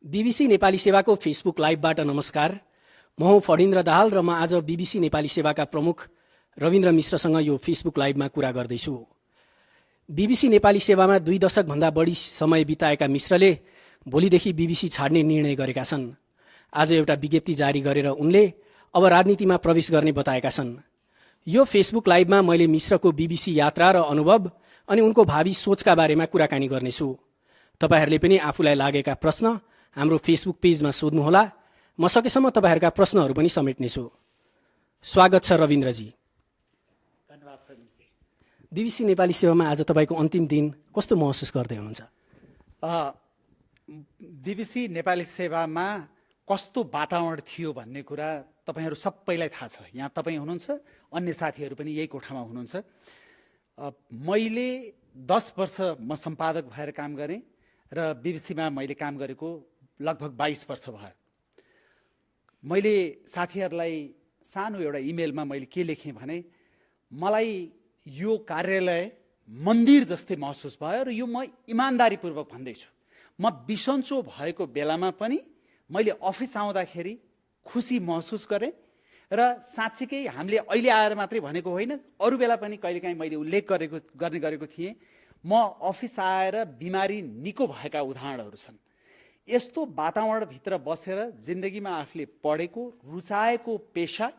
BBC Nepali सेवाको Facebook लाइभबाट नमस्कार। म हुँ फणीन्द्र दाहाल र म आज बीबीसी नेपाली सेवाका प्रमुख रविन्द्र मिश्रसँग यो फेसबुक लाइभमा कुरा गर्दैछु। बीबीसी नेपाली सेवामा 2 दशकभन्दा बढी समय बिताएका मिश्रले भोलिदेखि बीबीसी छाड्ने निर्णय गरेका छन्। आज एउटा विज्ञप्ति जारी गरेर उनले अब राजनीतिमा प्रवेश गर्ने बताएका छन्। यो फेसबुक लाइभमा मैले मिश्रको बीबीसी यात्रा र अनुभव अनि उनको भावी सोचका बारेमा कुराकानी गर्नेछु। तपाईहरूले पनि आफूलाई लागेका प्रश्न हाम्रो फेसबुक पेजमा सोध्नुहोला। म सकेसम्म तपाईहरूका प्रश्नहरू पनि समेट्नेछु। स्वागत छ रविन्द्रजी। धन्यवाद प्रवीणजी। बीबीसी नेपाली सेवामा आज तपाईँको अन्तिम दिन कस्तो महसुस गर्दै हुनुहुन्छ? बीबीसी नेपाली सेवामा कस्तो वातावरण थियो भन्ने कुरा तपाईहरू सबैलाई थाहा छ। यहाँ तपाईँ हुनुहुन्छ, अन्य साथीहरू पनि यही कोठामा हुनुहुन्छ। मैले 10 वर्ष म सम्पादक भएर काम गरेँ र बीबीसीमा मैले काम गरेको लगभग 22 वर्ष भयो। मैले साथीहरूलाई सानो एउटा इमेलमा मैले के लेखेँ भने, मलाई यो कार्यालय मन्दिर जस्तै महसुस भयो र यो म इमान्दारीपूर्वक भन्दैछु। म बिसन्चो भएको बेलामा पनि मैले अफिस आउँदाखेरि खुसी महसुस गरेँ र साँच्चीकै हामीले अहिले आएर मात्रै भनेको होइन, अरू बेला पनि कहिलेकाहीँ मैले उल्लेख गर्ने गरेको थिएँ। म अफिस आएर बिमारी निको भएका उदाहरणहरू छन्। यस्तो वातावरणभित्र बसेर जिन्दगीमा आफूले पढेको रुचाएको पेशा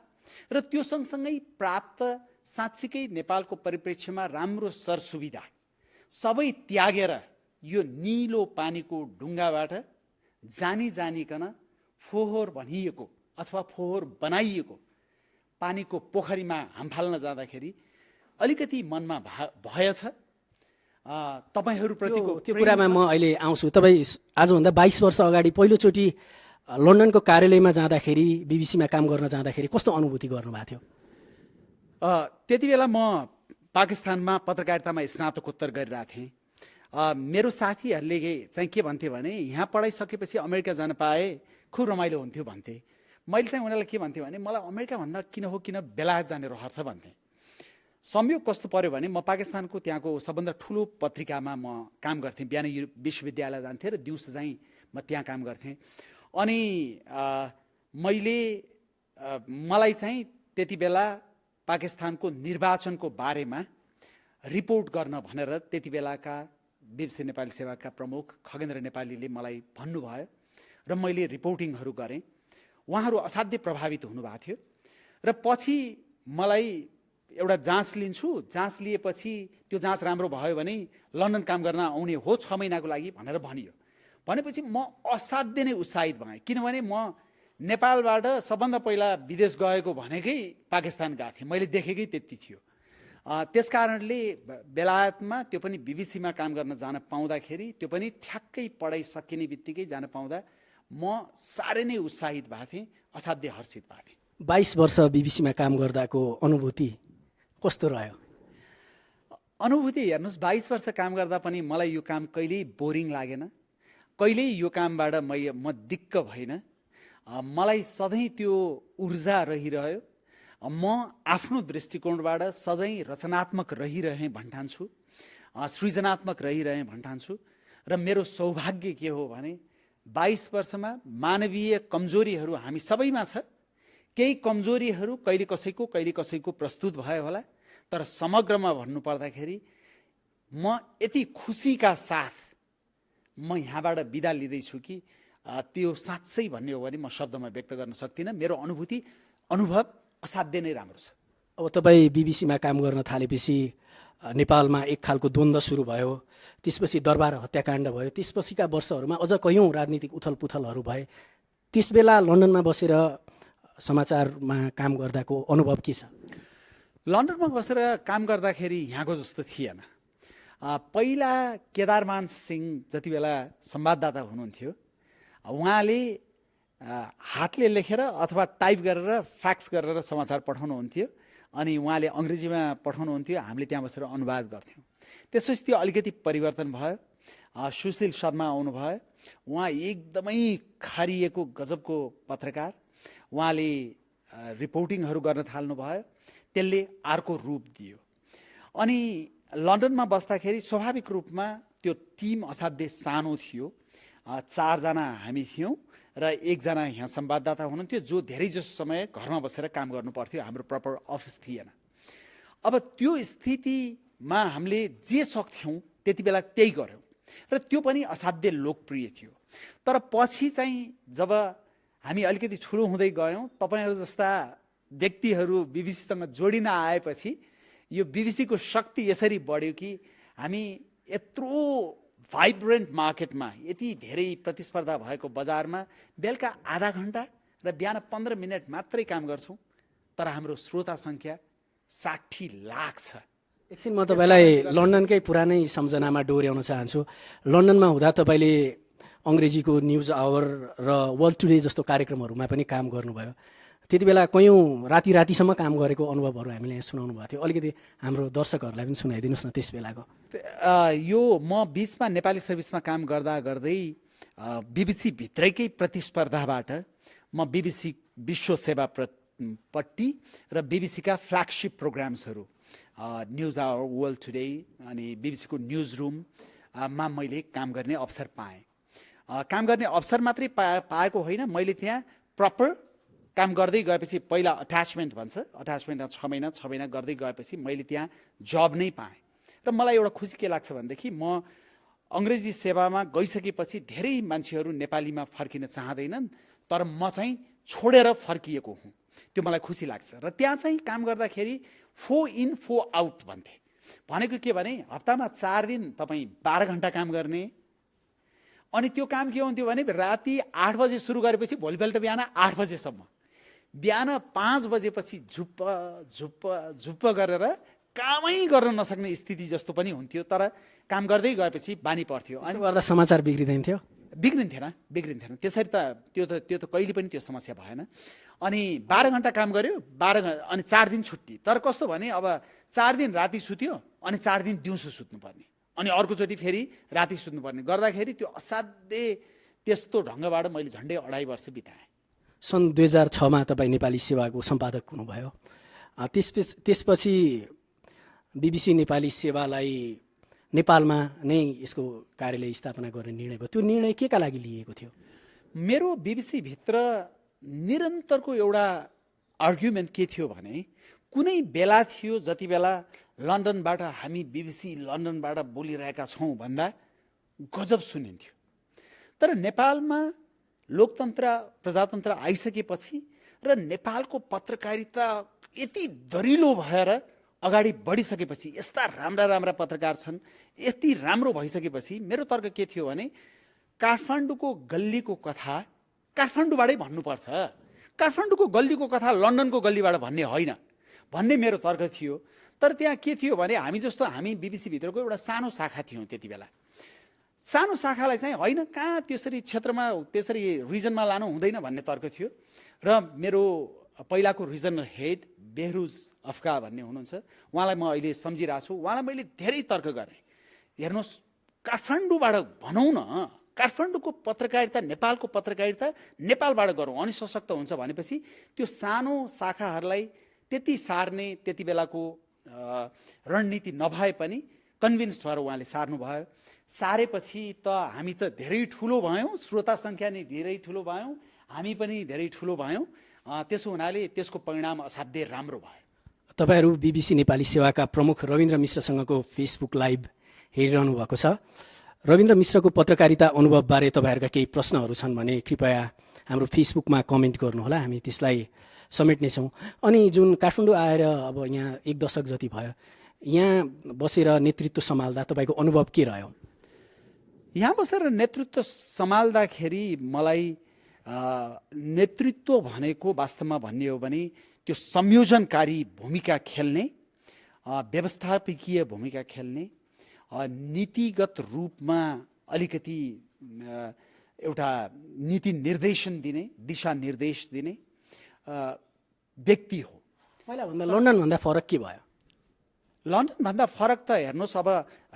र त्यो सँगसँगै प्राप्त साँच्चीकै नेपालको परिप्रेक्ष्यमा राम्रो सरसुविधा सबै त्यागेर यो निलो पानीको ढुङ्गाबाट जानिकन फोहोर भनिएको अथवा फोहोर बनाइएको पानीको पोखरीमा हामफाल्न जाँदाखेरि अलिकति मनमा भय छ। तपाईहरूप्रतिको त्यो कुरामा म अहिले आउँछु। तपाईँ आजभन्दा 22 वर्ष अगाडि पहिलोचोटि लन्डनको कार्यालयमा जाँदाखेरि, बीबीसीमा काम गर्न जाँदाखेरि कस्तो अनुभूति गर्नुभएको थियो? त्यति बेला म पाकिस्तानमा पत्रकारितामा स्नातकोत्तर गरिरहेको थिएँ। मेरो साथीहरूले चाहिँ के भन्थे भने, यहाँ पढाइसकेपछि अमेरिका जान पाए खुब रमाइलो हुन्थ्यो भन्थे। मैले चाहिँ उनीहरूलाई के भन्थेँ भने, मलाई अमेरिका भन्दा किन बेलायत जाने रहर छ भन्थेँ। संयोग कस्तो पर्यो भने, म पाकिस्तानको त्यहाँको सबभन्दा ठुलो पत्रिकामा म काम गर्थेँ। बिहान विश्वविद्यालय जान्थेँ र दिउँसो चाहिँ म त्यहाँ काम गर्थेँ। अनि मलाई चाहिँ त्यति बेला पाकिस्तानको निर्वाचनको बारेमा रिपोर्ट गर्न भनेर त्यति बेलाका बीबीसी नेपाली सेवाका प्रमुख खगेन्द्र नेपालीले मलाई भन्नुभयो र मैले रिपोर्टिङहरू गरेँ। उहाँहरू असाध्यै प्रभावित हुनुभएको थियो र पछि मलाई एउटा जाँच लिन्छु, जाँच लिएपछि त्यो जाँच राम्रो भयो भने लन्डन काम गर्न आउने हो 6 महिनाको लागि भनेर भनियो। भनेपछि म असाध्यै नै उत्साहित भएँ, किनभने म नेपालबाट सबभन्दा पहिला विदेश गएको भनेकै पाकिस्तान गएको थिएँ। मैले देखेकै त्यति थियो। त्यस कारणले बेलायतमा त्यो पनि बीबीसीमा काम गर्न जान पाउँदाखेरि, त्यो पनि ठ्याक्कै पढाइ सकिने बित्तिकै जान पाउँदा म साह्रै नै उत्साहित भएको थिएँ, असाध्यै हर्षित भएको थिएँ। 22 वर्ष बीबीसीमा काम गर्दाको अनुभूति कस्तो रह्यो? अनुभूति हेर्नुहोस्, 22 वर्ष काम गर्दा पनि मलाई यो काम कहिल्यै बोरिङ लागेन, कहिल्यै यो कामबाट म दिक्क भइनँ। मलाई सधैँ त्यो ऊर्जा रहिरह्यो। म आफ्नो दृष्टिकोणबाट सधैँ रचनात्मक रहिरहेँ भन्ठान्छु, सृजनात्मक रहिरहेँ भन्ठान्छु। र मेरो सौभाग्य के हो भने, 22 वर्षमा मानवीय कमजोरीहरू हामी सबैमा छ। केही कमजोरीहरू कहिले कसैको प्रस्तुत भयो होला, तर समग्रमा भन्नुपर्दाखेरि म यति खुसीका साथ म यहाँबाट बिदा लिँदैछु कि त्यो साँच्चै भन्ने हो भने म शब्दमा व्यक्त गर्न सक्दिनँ। मेरो अनुभव असाध्यै नै राम्रो छ। अब तपाईँ बीबीसीमा काम गर्न थालेपछि नेपालमा एक खालको द्वन्द्व सुरु भयो, त्यसपछि दरबार हत्याकाण्ड भयो, त्यसपछिका वर्षहरूमा अझ कयौँ राजनीतिक उथलपुथलहरू भए। त्यसबेला लन्डनमा बसेर समाचारमा काम गर्दाको अनुभव के छ? लन्डनमा बसेर काम गर्दाखेरि यहाँको जस्तो थिएन। पहिला केदारमान सिंह जति बेला संवाददाता हुनुहुन्थ्यो, उहाँले हातले लेखेर अथवा टाइप गरेर फ्याक्स गरेर समाचार पठाउनुहुन्थ्यो अनि उहाँले अङ्ग्रेजीमा पठाउनुहुन्थ्यो, हामीले त्यहाँ बसेर अनुवाद गर्थ्यौँ। त्यसपछि त्यो अलिकति परिवर्तन भयो। सुशील शर्मा आउनुभयो, उहाँ एकदमै खारिएको गजबको पत्रकार। उहाँले रिपोर्टिङहरू गर्न थाल्नुभयो, त्यसले अर्को रूप दियो। अनि लन्डनमा बस्दाखेरि स्वाभाविक रूपमा त्यो टिम असाध्यै सानो थियो। 4जना हामी थियौँ र 1जना यहाँ संवाददाता हुनुहुन्थ्यो जो धेरै जसो समय घरमा बसेर काम गर्नु पर्थ्यो, हाम्रो प्रपर अफिस थिएन। अब त्यो स्थितिमा हामीले जे सक्थ्यौँ त्यति बेला त्यही गऱ्यौँ र त्यो पनि असाध्य लोकप्रिय थियो। तर पछि चाहिँ जब हामी अलिकति ठुलो हुँदै गयौँ, तपाईँहरू जस्ता व्यक्तिहरू बिबिसीसँग जोडिन आएपछि यो बिबिसीको शक्ति यसरी बढ्यो कि हामी यत्रो भाइब्रेन्ट मार्केटमा, यति धेरै प्रतिस्पर्धा भएको बजारमा बेलुका आधा घन्टा र बिहान 15 मिनट मात्रै काम गर्छौँ, तर हाम्रो श्रोता सङ्ख्या 60 लाख छ। एकछिन म तपाईँलाई लन्डनकै पुरानै सम्झनामा डोर्याउन चाहन्छु। लन्डनमा हुँदा तपाईँले अङ्ग्रेजीको न्युज आवर र वर्ल्ड टुडे जस्तो कार्यक्रमहरूमा पनि काम गर्नुभयो। त्यति बेला कयौँ रातिसम्म काम गरेको अनुभवहरू हामीले यहाँ सुनाउनु भएको थियो। अलिकति हाम्रो दर्शकहरूलाई पनि सुनाइदिनुहोस् न त्यस बेलाको। यो म बिचमा नेपाली सर्भिसमा काम गर्दा गर्दै बिबिसी भित्रैकै प्रतिस्पर्धाबाट म बिबिसी विश्व सेवा पट्टि र बिबिसीका फ्ल्यागसिप प्रोग्राम्सहरू न्युज आवर, वर्ल्ड टुडे अनि बिबिसीको न्युज रुममा मैले काम गर्ने अवसर पाएँ। काम गर्ने अवसर मात्रै पाएको होइन, मैले त्यहाँ प्रपर काम गर्दै गएपछि, पहिला अट्याचमेन्ट भन्छ, अट्याचमेन्टमा 6 महिना गर्दै गएपछि मैले त्यहाँ जब नै पाएँ। र मलाई एउटा खुसी के लाग्छ भनेदेखि म अङ्ग्रेजी सेवामा गइसकेपछि धेरै मान्छेहरू नेपालीमा फर्किन चाहँदैनन्, तर म चाहिँ छोडेर फर्किएको हुँ। त्यो मलाई खुसी लाग्छ। र त्यहाँ चाहिँ काम गर्दाखेरि 4 in 4 out भन्थे। भनेको के भने हप्तामा 4 दिन तपाईँ 12 घन्टा काम गर्ने, अनि त्यो काम के हुन्थ्यो भने राति 8 बजे सुरु गरेपछि भोलिपल्ट बिहान 8 बजेसम्म, बिहान 5 बजेपछि झुप्प गरेर कामै गर्न नसक्ने स्थिति जस्तो पनि हुन्थ्यो। तर काम गर्दै गएपछि बानी पर्थ्यो। अनि गर्दा समाचार बिग्रिँदैन? बिग्रिन्थेन। त्यसरी त त्यो त कहिले पनि त्यो समस्या भएन। अनि 12 घन्टा काम गर्यो, 12 अनि 4 दिन छुट्टी। तर कस्तो भने अब 4 दिन राति सुत्यो अनि 4 दिन दिउँसो सुत्नुपर्ने, अनि अर्कोचोटि फेरि राति सुत्नुपर्ने गर्दाखेरि त्यो असाध्य त्यस्तो ढङ्गबाट मैले झन्डै 2.5 वर्ष बिताएँ। सन् 2006मा तपाईँ नेपाली सेवाको सम्पादक हुनुभयो। त्यसपछि बिबिसी नेपाली सेवालाई नेपालमा नै यसको कार्यालय स्थापना गर्ने निर्णय भयो। त्यो निर्णय केका लागि लिएको थियो? मेरो बिबिसी भित्र निरन्तरको एउटा आर्ग्युमेन्ट के थियो भने, कुनै बेला थियो जति बेला लन्डनबाट हामी बिबिसी लन्डनबाट बोलिरहेका छौँ भन्दा गजब सुनिन्थ्यो। तर नेपालमा लोकतन्त्र प्रजातन्त्र आइसकेपछि र नेपालको पत्रकारिता यति दरिलो भएर अगाडि बढिसकेपछि, यस्ता राम्रा पत्रकार छन्, यति राम्रो भइसकेपछि मेरो तर्क के थियो भने काठमाडौँको गल्लीको कथा काठमाडौँबाटै भन्नुपर्छ, काठमाडौँको गल्लीको कथा लन्डनको गल्लीबाट भन्ने होइन भन्ने मेरो तर्क थियो। तर त्यहाँ के थियो भने हामी बिबिसी भित्रको एउटा सानो शाखा थियौँ त्यति बेला। सानो शाखालाई चाहिँ होइन कहाँ त्यसरी क्षेत्रमा त्यसरी रिजनमा लानु हुँदैन भन्ने तर्क थियो। र मेरो पहिलाको रिजनल हेड बेहरुज अफगा भन्ने हुनुहुन्छ, उहाँलाई म अहिले सम्झिरहेको छु। उहाँलाई मैले धेरै तर्क गरेँ, हेर्नुहोस् काठमाडौँबाट भनौँ न, काठमाडौँको पत्रकारिता नेपालको पत्रकारिता नेपालबाट गरौँ अनि सशक्त हुन्छ भनेपछि त्यो सानो शाखाहरूलाई त्यति सार्ने त्यति बेलाको रणनीति नभए पनि कन्भिन्स भएर उहाँले सार्नुभयो। सारेपछि त हामी त धेरै ठुलो भयौँ, श्रोता सङ्ख्या नै धेरै ठुलो भयौँ, हामी पनि धेरै ठुलो भयौँ। त्यसो हुनाले त्यसको परिणाम असाध्यै राम्रो भयो। तपाईँहरू बिबिसी नेपाली सेवाका प्रमुख रविन्द्र मिश्रसँगको फेसबुक लाइभ हेरिरहनु भएको छ। रविन्द्र मिश्रको पत्रकारिता अनुभवबारे तपाईँहरूका केही प्रश्नहरू छन् भने कृपया हाम्रो फेसबुकमा कमेन्ट गर्नुहोला, हामी त्यसलाई समेट्नेछौँ। अनि जुन काठमाडौँ आएर अब यहाँ 1 दशक जति भयो, यहाँ बसेर नेतृत्व सम्हाल्दा तपाईँको अनुभव के रह्यो? यहाँ बसेर नेतृत्व सम्हाल्दाखेरि मलाई नेतृत्व भनेको वास्तवमा भन्ने हो भने त्यो संयोजनकारी भूमिका खेल्ने, व्यवस्थापकीय भूमिका खेल्ने, नीतिगत रूपमा अलिकति एउटा नीति निर्देशन दिने, दिशा निर्देश दिने व्यक्ति हो। पहिलाभन्दा लन्डनभन्दा फरक के भयो? लन्डनभन्दा फरक त हेर्नुहोस्, अब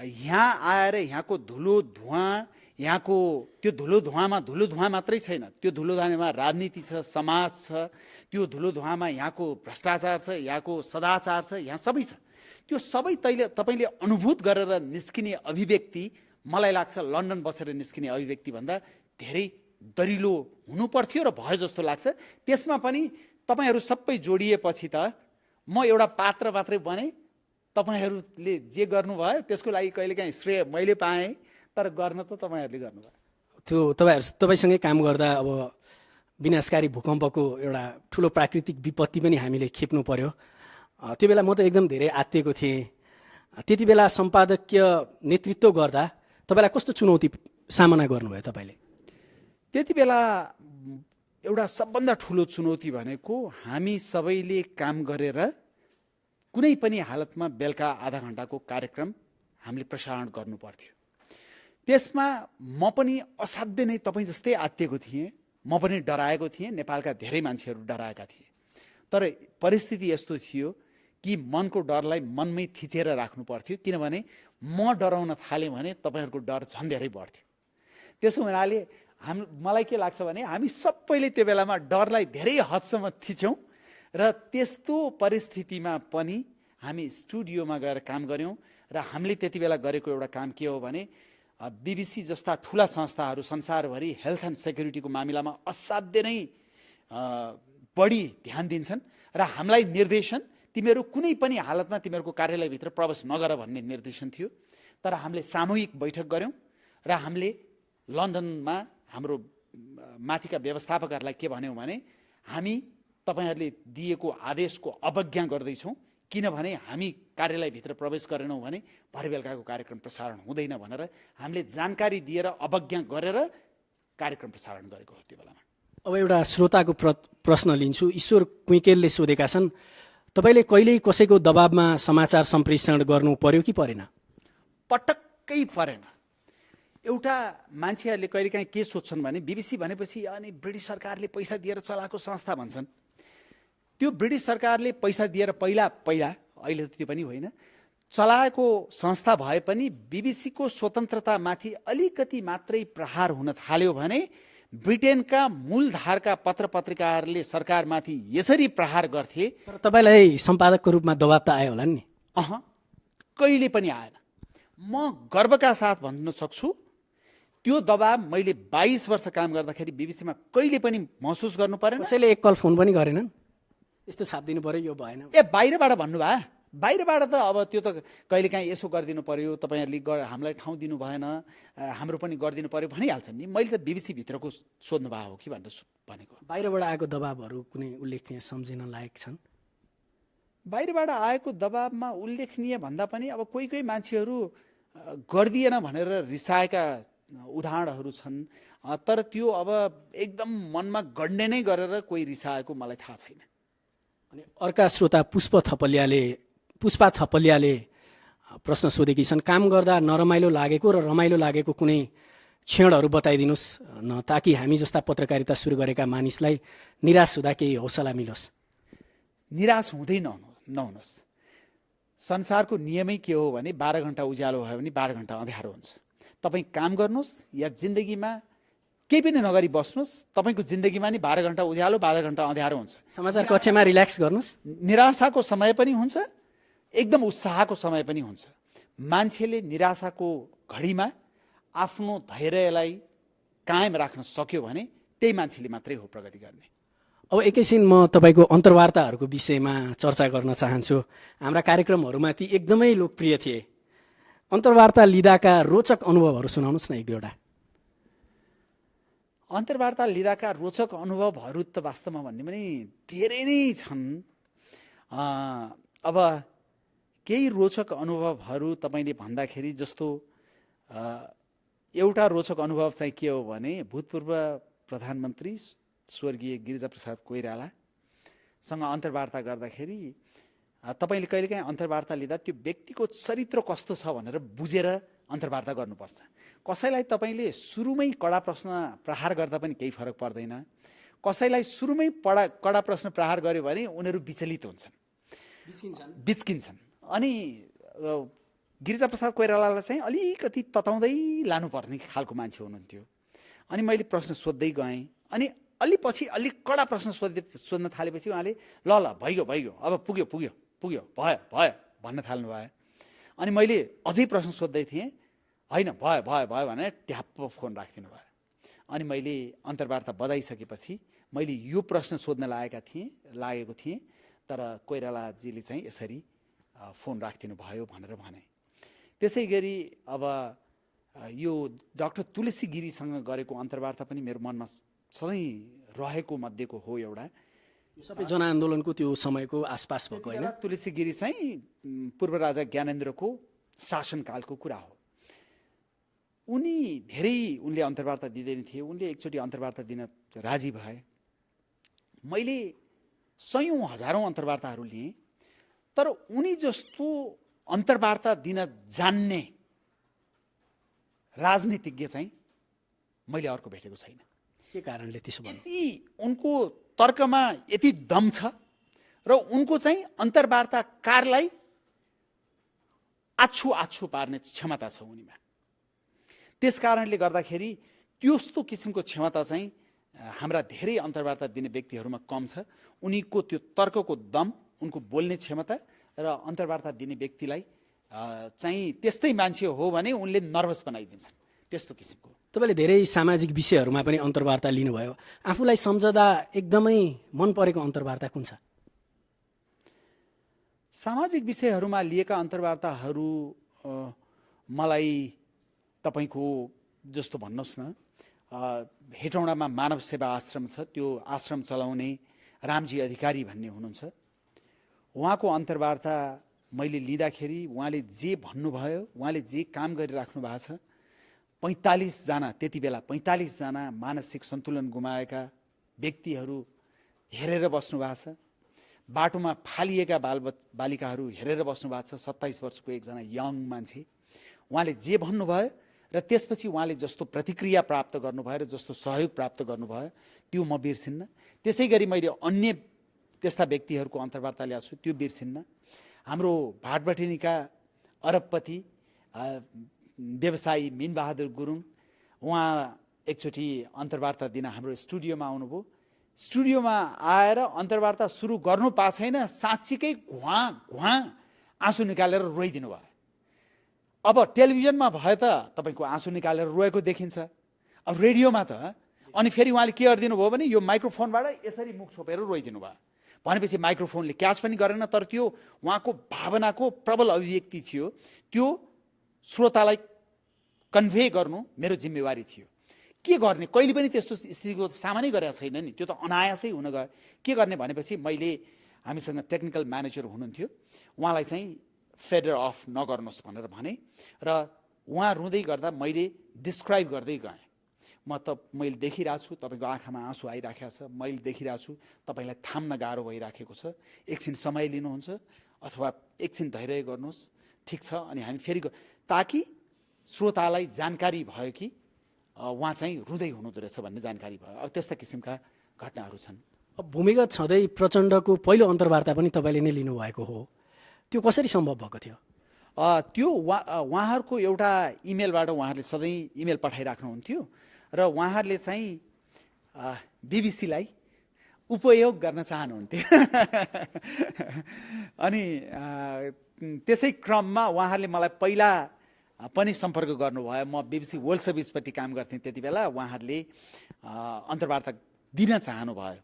यहाँ आएर यहाँको धुलो धुवाँ, यहाँको त्यो धुलो धुवाँ मात्रै छैन, त्यो धुलो धुवाँमा राजनीति छ, समाज छ, त्यो धुलो धुवाँमा यहाँको भ्रष्टाचार छ, यहाँको सदाचार छ, यहाँ सबै छ। त्यो सबै तपाईँले अनुभूत गरेर निस्किने अभिव्यक्ति मलाई लाग्छ लन्डन बसेर निस्किने अभिव्यक्तिभन्दा धेरै दरिलो हुनुपर्थ्यो र भयो जस्तो लाग्छ। त्यसमा पनि तपाईँहरू सबै जोडिएपछि त म एउटा पात्र मात्रै बने, तपाईँहरूले जे गर्नुभयो त्यसको लागि कहिलेकाहीँ श्रेय मैले पाएँ, तर गर्न त तपाईँहरूले गर्नुभयो। त्यो तपाईँसँगै काम गर्दा अब विनाशकारी भूकम्पको एउटा ठुलो प्राकृतिक विपत्ति पनि हामीले खेप्नु पर्यो। त्यो बेला म त एकदम धेरै आत्तिएको थिएँ। त्यति बेला सम्पादकीय नेतृत्व गर्दा तपाईँलाई कस्तो चुनौती सामना गर्नुभयो तपाईँले? त्यति बेला एउटा सबभन्दा ठुलो चुनौती भनेको हामी सबैले काम गरेर कुनै पनि हालतमा बेलुका आधा घन्टाको कार्यक्रम हामीले प्रसारण गर्नु पर्थ्यो। त्यसमा म पनि असाध्यै नै तपाईँ जस्तै आत्तिएको थिएँ, म पनि डराएको थिएँ, नेपालका धेरै मान्छेहरू डराएका थिए। तर परिस्थिति यस्तो थियो कि मनको डरलाई मनमै थिचेर राख्नु पर्थ्यो, किनभने म डराउन थालेँ भने तपाईँहरूको डर झन् धेरै बढ्थ्यो। त्यसो हुनाले मलाई के लाग्छ भने हामी सबैले त्यो बेलामा डरलाई धेरै हदसम्म थिच्यौँ र त्यस्तो परिस्थितिमा पनि हामी स्टुडियोमा गएर काम गऱ्यौँ। र हामीले त्यति बेला गरेको एउटा काम के हो भने बीबीसी जस्ता ठुला संस्थाहरू संसारभरि हेल्थ एन्ड सेक्युरिटीको मामिलामा असाध्य नै बढी ध्यान दिन्छन् र हामीलाई निर्देशन तिमीहरू कुनै पनि हालतमा तिमीहरूको कार्यालयभित्र प्रवेश नगर भन्ने निर्देशन थियो। तर हामीले सामूहिक बैठक गऱ्यौँ र हामीले लन्डनमा हाम्रो माथिका व्यवस्थापकहरूलाई के भन्यौँ भने हामी तपाईँहरूले दिएको आदेशको अवज्ञा गर्दैछौँ, किनभने हामी कार्यालयभित्र प्रवेश गरेनौँ भने भरे बेलुकाको कार्यक्रम प्रसारण हुँदैन भनेर हामीले जानकारी दिएर अवज्ञा गरेर कार्यक्रम प्रसारण गरेको हो त्यो बेलामा। अब एउटा श्रोताको प्रश्न लिन्छु। ईश्वर कुइकेलले सोधेका छन्, तपाईँले कहिल्यै कसैको दबाबमा समाचार सम्प्रेषण गर्नु पर्यो कि परेन? पटक्कै परेन। एउटा मान्छेहरूले कहिलेकाहीँ के सोध्छन् भने बीबीसी भनेपछि अनि ब्रिटिस सरकारले पैसा दिएर चलाएको संस्था भन्छन्। त्यो ब्रिटिस सरकारले पैसा दिएर पहिला अहिले त त्यो पनि होइन चलाएको संस्था भए पनि बीबीसीको स्वतन्त्रतामाथि अलिकति मात्रै प्रहार हुन थाल्यो भने ब्रिटेनका मूलधारका पत्र पत्रिकाहरूले सरकारमाथि यसरी प्रहार गर्थे। तर तपाईँलाई सम्पादकको रूपमा दबाब त आयो होला नि? कहिले पनि आएन। म गर्वका साथ भन्न सक्छु त्यो दबाब मैले 22 वर्ष काम गर्दाखेरि बीबीसीमा कहिले पनि महसुस गर्नु परेन। कसैले एक कल फोन पनि गरेनन् यस्तो छापिदिनु पर्यो यो भएन? बाहिरबाट भन्नुभयो, बाहिरबाट त अब त्यो त कहिलेकाहीँ यसो गरिदिनु पर्यो, तपाईँहरूले हामीलाई ठाउँ दिनु भएन, हाम्रो पनि गरिदिनु पर्यो भनिहाल्छन् नि। मैले त बीबीसी भित्रको सोध्नु भएको हो कि भनेर भनेको। बाहिरबाट आएको दबाबहरू कुनै उल्लेखनीय सम्झिन लायक छन्? बाहिरबाट आएको दबाबमा उल्लेखनीय भन्दा पनि अब कोही मान्छेहरू गरिदिएन भनेर रिसाएका उदाहरणहरू छन्, तर त्यो अब एकदम मनमा गड्ने नै गरेर कोही रिसाएको मलाई थाहा छैन। अनि अर्का श्रोता पुष्पा थपलियाले प्रश्न सोधेकी छन्, काम गर्दा नरमाइलो लागेको र रमाइलो लागेको कुनै क्षणहरू बताइदिनुहोस् न, ताकि हामी जस्ता पत्रकारिता सुरु गरेका मानिसलाई निराश हुँदा केही हौसला मिलोस्। निराश हुँदै नहुनुहोस्। संसारको नियमै के हो भने 12 घण्टा उज्यालो भयो भने 12 घण्टा अँध्यारो हुन्छ। तपाईँ काम गर्नुहोस् या जिन्दगीमा केही पनि नगरी बस्नुहोस्, तपाईँको जिन्दगीमा नि 12 घण्टा उज्यालो 12 घण्टा अँध्यारो हुन्छ। समाचार कक्षमा रिल्याक्स गर्नुहोस्। निराशाको समय पनि हुन्छ, एकदम उत्साहको समय पनि हुन्छ। मान्छेले निराशाको घडीमा आफ्नो धैर्यलाई कायम राख्न सक्यो भने त्यही मान्छेले मात्रै हो प्रगति गर्ने। अब एकैछिन म तपाईँको अन्तर्वार्ताहरूको विषयमा चर्चा गर्न चाहन्छु। हाम्रा कार्यक्रमहरूमा ती एकदमै लोकप्रिय थिए। अन्तर्वार्ता लिँदाका रोचक अनुभवहरू सुनाउनुहोस् न एक दुईवटा। अन्तर्वार्ता लिँदाका रोचक अनुभवहरू त वास्तवमा भन्ने पनि धेरै नै छन्। अब केही रोचक अनुभवहरू तपाईँले भन्दाखेरि जस्तो एउटा रोचक अनुभव चाहिँ के हो भने भूतपूर्व प्रधानमन्त्री स्वर्गीय गिरिजाप्रसाद कोइरालासँग अन्तर्वार्ता गर्दाखेरि तपाईँले कहिलेकाहीँ अन्तर्वार्ता लिँदा त्यो व्यक्तिको चरित्र कस्तो छ भनेर बुझेर अन्तर्वार्ता गर्नुपर्छ। कसैलाई तपाईँले सुरुमै कडा प्रश्न प्रहार गर्दा पनि केही फरक पर्दैन, कसैलाई सुरुमै कडा प्रश्न प्रहार गर्यो भने उनीहरू विचलित हुन्छन्, बिच्किन्छन्। अनि गिरिजाप्रसाद कोइरालालाई चाहिँ अलिकति तताउँदै लानुपर्ने खालको मान्छे हुनुहुन्थ्यो। अनि मैले प्रश्न सोध्दै गएँ, अनि पछि अलिक कडा प्रश्न सोध्न थालेपछि उहाँले ल भइगयो अब पुग्यो भयो भन्न थाल्नुभयो। अनि मैले अझै प्रश्न सोध्दै थिएँ, होइन भयो भयो भयो भने ट्याप्प फोन राखिदिनु भयो। अनि मैले अन्तर्वार्ता बजाइसकेपछि मैले यो प्रश्न सोध्न लागेको थिएँ, तर कोइरालाजीले चाहिँ यसरी फोन राखिदिनु भयो भनेर भने। त्यसै गरी अब यो डाक्टर तुलसी गिरीसँग गरेको अन्तर्वार्ता पनि मेरो मनमा सधैँ रहेको मध्येको हो एउटा। यो सबै जनआन्दोलनको त्यो समयको आसपास भएको होइन? तुलसी गिरी चाहिँ पूर्व राजा ज्ञानेन्द्रको शासनकालको कुरा हो। उनले अन्तर्वार्ता दिँदैन थिए। उनले एकचोटि अन्तर्वार्ता दिन राजी भए। मैले सयौँ हजारौँ अन्तर्वार्ताहरू लिएँ, तर उनी जस्तो अन्तर्वार्ता दिन जान्ने राजनीतिज्ञ चाहिँ मैले अर्को भेटेको छैन। के कारणले त्यसो भन्नु? उनको तर्कमा यति दम छ र उनको चाहिँ अन्तर्वार्ताकारलाई आछु पार्ने क्षमता छ उनीमा। त्यस कारणले गर्दाखेरि त्यस्तो किसिमको क्षमता चाहिँ हाम्रा धेरै अन्तर्वार्ता दिने व्यक्तिहरूमा कम छ। उनीको त्यो तर्कको दम, उनको बोल्ने क्षमता र अन्तर्वार्ता दिने व्यक्तिलाई चाहिँ त्यस्तै मान्छे हो भने उनले नर्भस बनाइदिन्छन्, त्यस्तो किसिमको। तपाईँले धेरै सामाजिक विषयहरूमा पनि अन्तर्वार्ता लिनुभयो। आफूलाई सम्झदा एकदमै मन परेको अन्तर्वार्ता कुन छ? सामाजिक विषयहरूमा लिएका अन्तर्वार्ताहरू मलाई तपाईँको जस्तो भन्नुहोस् न, हेटौँडामा मानव सेवा आश्रम छ, त्यो आश्रम चलाउने रामजी अधिकारी भन्ने हुनुहुन्छ। उहाँको अन्तर्वार्ता मैले लिँदाखेरि उहाँले जे भन्नुभयो, उहाँले जे काम गरिराख्नु भएको छ, 45 जना, त्यति बेला 45 जना मानसिक सन्तुलन गुमाएका व्यक्तिहरू हेरेर बस्नु भएको छ। बाटोमा फालिएका बालिकाहरू हेरेर बस्नु भएको छ। 27 वर्षको एकजना यङ मान्छे, उहाँले जे भन्नुभयो र त्यसपछि उहाँले जस्तो प्रतिक्रिया प्राप्त गर्नुभयो र जस्तो सहयोग प्राप्त गर्नुभयो त्यो म बिर्सिन्न। त्यसै गरी मैले अन्य त्यस्ता व्यक्तिहरूको अन्तर्वार्ता ल्याएको छु, त्यो बिर्सिन्न। हाम्रो भाटबटिनीका अरबपति व्यवसायी मिनबहादुर गुरुङ, उहाँ एकचोटि अन्तर्वार्ता दिन हाम्रो स्टुडियोमा आउनुभयो। स्टुडियोमा आएर अन्तर्वार्ता सुरु गर्नु पाएको छैन, साँच्चीकै घुवा आँसु निकालेर रोइदिनु भयो। अब टेलिभिजनमा भए त तपाईँको आँसु निकालेर रोएको देखिन्छ, अब रेडियोमा त अनि फेरि उहाँले के गरिदिनु भयो भने यो माइक्रोफोनबाट यसरी मुख छोपेर रोइदिनु भयो। भनेपछि माइक्रोफोनले क्याच पनि गरेन, तर त्यो उहाँको भावनाको प्रबल अभिव्यक्ति थियो, त्यो श्रोतालाई कन्भे गर्नु मेरो जिम्मेवारी थियो। के गर्ने, कहिले पनि त्यस्तो स्थितिको सामना गरेका छैन नि, त्यो त अनायासै हुन गयो। के गर्ने भनेपछि मैले, हामीसँग टेक्निकल म्यानेजर हुनुहुन्थ्यो, उहाँलाई चाहिँ फेडर अफ नगर्नुहोस् भनेर भने र उहाँ रुँदै गर्दा मैले डिस्क्राइब गर्दै गएँ। मैले देखिरहेको छु तपाईँको आँखामा आँसु आइराखेको छ, मैले देखिरहेको छु तपाईँलाई थाम्न गाह्रो भइराखेको छ, एकछिन समय लिनुहुन्छ अथवा एकछिन धैर्य गर्नुहोस्, ठिक छ, अनि हामी फेरि ताकि श्रोतालाई जानकारी भयो कि उहाँ चाहिँ रुँदै हुनुहुँदो रहेछ भन्ने जानकारी भयो। अब त्यस्ता किसिमका घटनाहरू छन्। अब भूमिगत छँदै प्रचण्डको पहिलो अन्तर्वार्ता पनि तपाईँले नै लिनुभएको हो, त्यो कसरी सम्भव भएको थियो? त्यो उहाँहरूको एउटा इमेलबाट उहाँहरूले सधैँ इमेल पठाइराख्नुहुन्थ्यो र उहाँहरूले चाहिँ बिबिसीलाई उपयोग गर्न चाहनुहुन्थ्यो। अनि त्यसै क्रममा उहाँहरूले मलाई पहिला पनि सम्पर्क गर्नुभयो। म बिबिसी वर्ल्ड सर्भिसपट्टि काम गर्थेँ त्यति बेला। उहाँहरूले अन्तर्वार्ता दिन चाहनुभयो